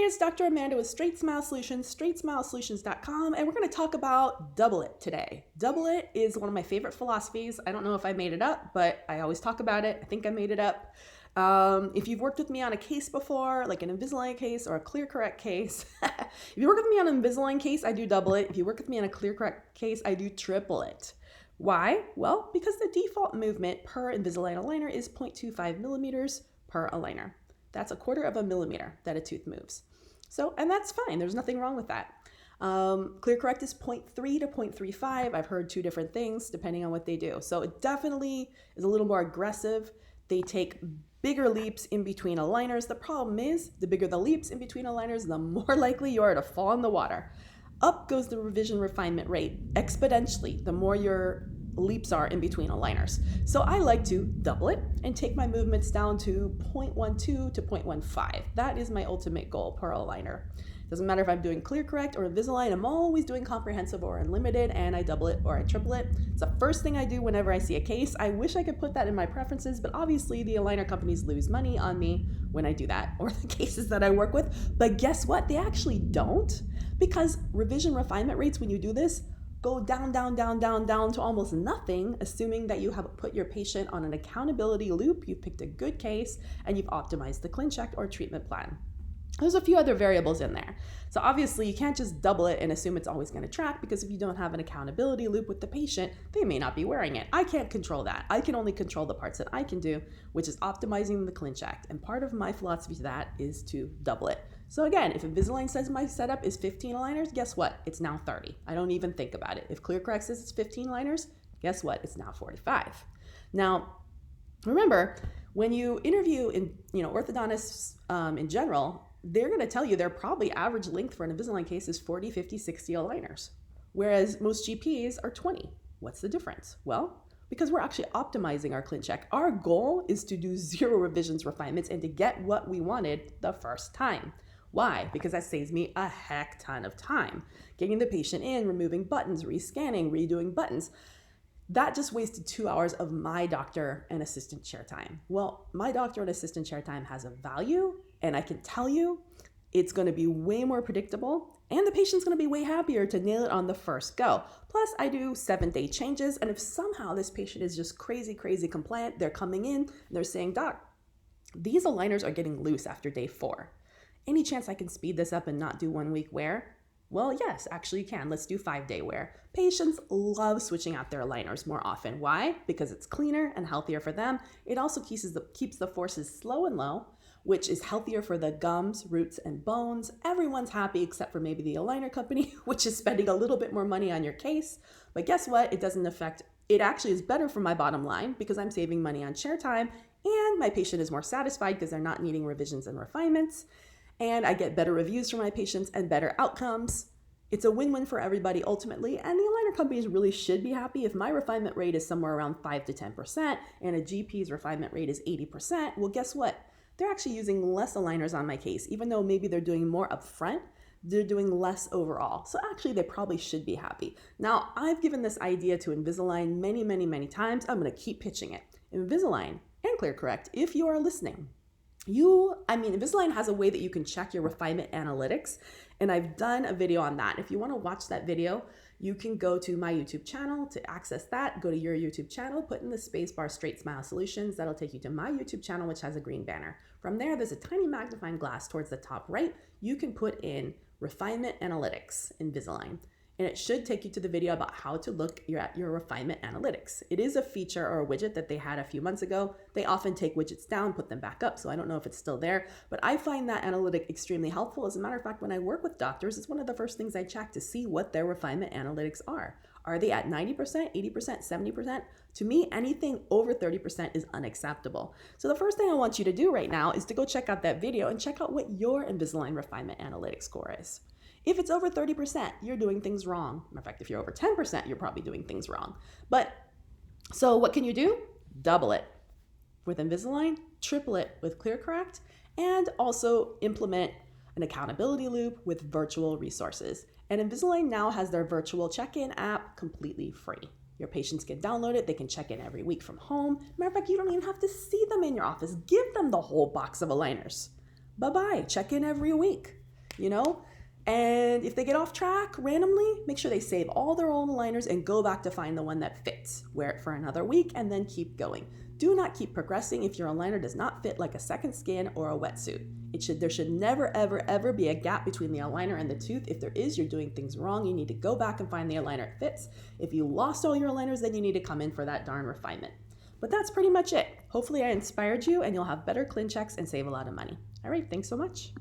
It's Dr. Amanda with Straightsmile Solutions, straightsmilesolutions.com, and we're going to talk about double it today. Double it is one of my favorite philosophies. I don't know if I made it up, but I always talk about it. I think I made it up. If you've worked with me on a case before, like an Invisalign case or a ClearCorrect case, if you work with me on an Invisalign case, I do double it. If you work with me on a ClearCorrect case, I do triple it. Why? Well, because the default movement per Invisalign aligner is 0.25 millimeters per aligner. That's 1/4 of a millimeter that a tooth moves. So, and that's fine. There's nothing wrong with that. ClearCorrect is 0.3 to 0.35. I've heard two different things depending on what they do. So it definitely is a little more aggressive. They take bigger leaps in between aligners. The problem is the bigger the leaps in between aligners, the more likely you are to fall in the water. Up goes the revision refinement rate exponentially, the more your leaps are in between aligners. So I like to double it and take my movements down to 0.12 to 0.15. That is my ultimate goal per aligner. Doesn't matter if I'm doing ClearCorrect or Invisalign, I'm always doing comprehensive or unlimited, and I double it or I triple it. It's the first thing I do whenever I see a case. I wish I could put that in my preferences, but obviously the aligner companies lose money on me when I do that, or the cases that I work with. But guess what? They actually don't, because revision refinement rates when you do this go down to almost nothing, assuming that you have put your patient on an accountability loop, you've picked a good case, and you've optimized the Clincheck or treatment plan. There's a few other variables in there. So obviously you can't just double it and assume it's always going to track, because if you don't have an accountability loop with the patient, they may not be wearing it. I can't control that. I can only control the parts that I can do, which is optimizing the Clincheck. And part of my philosophy to that is to double it. So again, if Invisalign says my setup is 15 aligners, guess what? It's now 30. I don't even think about it. If ClearCorrect says it's 15 aligners, guess what? It's now 45. Now, remember, when you interview orthodontists in general, they're going to tell you their probably average length for an Invisalign case is 40, 50, 60 aligners, whereas most GPs are 20. What's the difference? Well, because we're actually optimizing our Clincheck. Our goal is to do 0 revisions refinements and to get what we wanted the first time. Why? Because that saves me a heck ton of time. Getting the patient in, removing buttons, rescanning, redoing buttons. That just wasted 2 hours of my doctor and assistant chair time. Well, my doctor and assistant chair time has a value, and I can tell you it's going to be way more predictable, and the patient's going to be way happier to nail it on the first go. Plus, I do 7-day changes, and if somehow this patient is just crazy compliant, they're coming in and they're saying, "Doc, these aligners are getting loose after day 4. Any chance I can speed this up and not do 1 week wear?" Well, yes, actually you can. Let's do 5-day wear. Patients love switching out their aligners more often. Why? Because it's cleaner and healthier for them. It also keeps the forces slow and low, which is healthier for the gums, roots, and bones. Everyone's happy except for maybe the aligner company, which is spending a little bit more money on your case. But guess what? It doesn't affect, it actually is better for my bottom line because I'm saving money on chair time, and my patient is more satisfied because they're not needing revisions and refinements. And I get better reviews from my patients and better outcomes. It's a win-win for everybody ultimately, and the aligner companies really should be happy. If my refinement rate is somewhere around 5 to 10% and a GP's refinement rate is 80%, well, guess what? They're actually using less aligners on my case. Even though maybe they're doing more upfront, they're doing less overall. So actually they probably should be happy. Now, I've given this idea to Invisalign many times. I'm gonna keep pitching it. Invisalign and ClearCorrect, if you are listening, Invisalign has a way that you can check your refinement analytics, and I've done a video on that. If you want to watch that video, you can go to my YouTube channel to access that. Go to your YouTube channel, put in the spacebar Straightsmile Solutions. That'll take you to my YouTube channel, which has a green banner. From there, there's a tiny magnifying glass towards the top right. You can put in refinement analytics Invisalign, and it should take you to the video about how to look at your refinement analytics. It is a feature or a widget that they had a few months ago. They often take widgets down, put them back up, so I don't know if it's still there, but I find that analytic extremely helpful. As a matter of fact, when I work with doctors, it's one of the first things I check to see what their refinement analytics are. Are they at 90%, 80%, 70%? To me, anything over 30% is unacceptable. So the first thing I want you to do right now is to go check out that video and check out what your Invisalign refinement analytics score is. If it's over 30%, you're doing things wrong. Matter of fact, if you're over 10%, you're probably doing things wrong. So what can you do? Double it with Invisalign, triple it with ClearCorrect, and also implement an accountability loop with virtual resources. And Invisalign now has their virtual check-in app completely free. Your patients can download it. They can check in every week from home. Matter of fact, you don't even have to see them in your office. Give them the whole box of aligners. Bye-bye. Check in every week. you know? And if they get off track randomly, make sure they save all their old aligners and go back to find the one that fits. Wear it for another week and then keep going. Do not keep progressing if your aligner does not fit like a second skin or a wetsuit. There should never, ever, ever be a gap between the aligner and the tooth. If there is, you're doing things wrong. You need to go back and find the aligner that fits. If you lost all your aligners, then you need to come in for that darn refinement. But that's pretty much it. Hopefully I inspired you and you'll have better Clinchecks and save a lot of money. All right, thanks so much.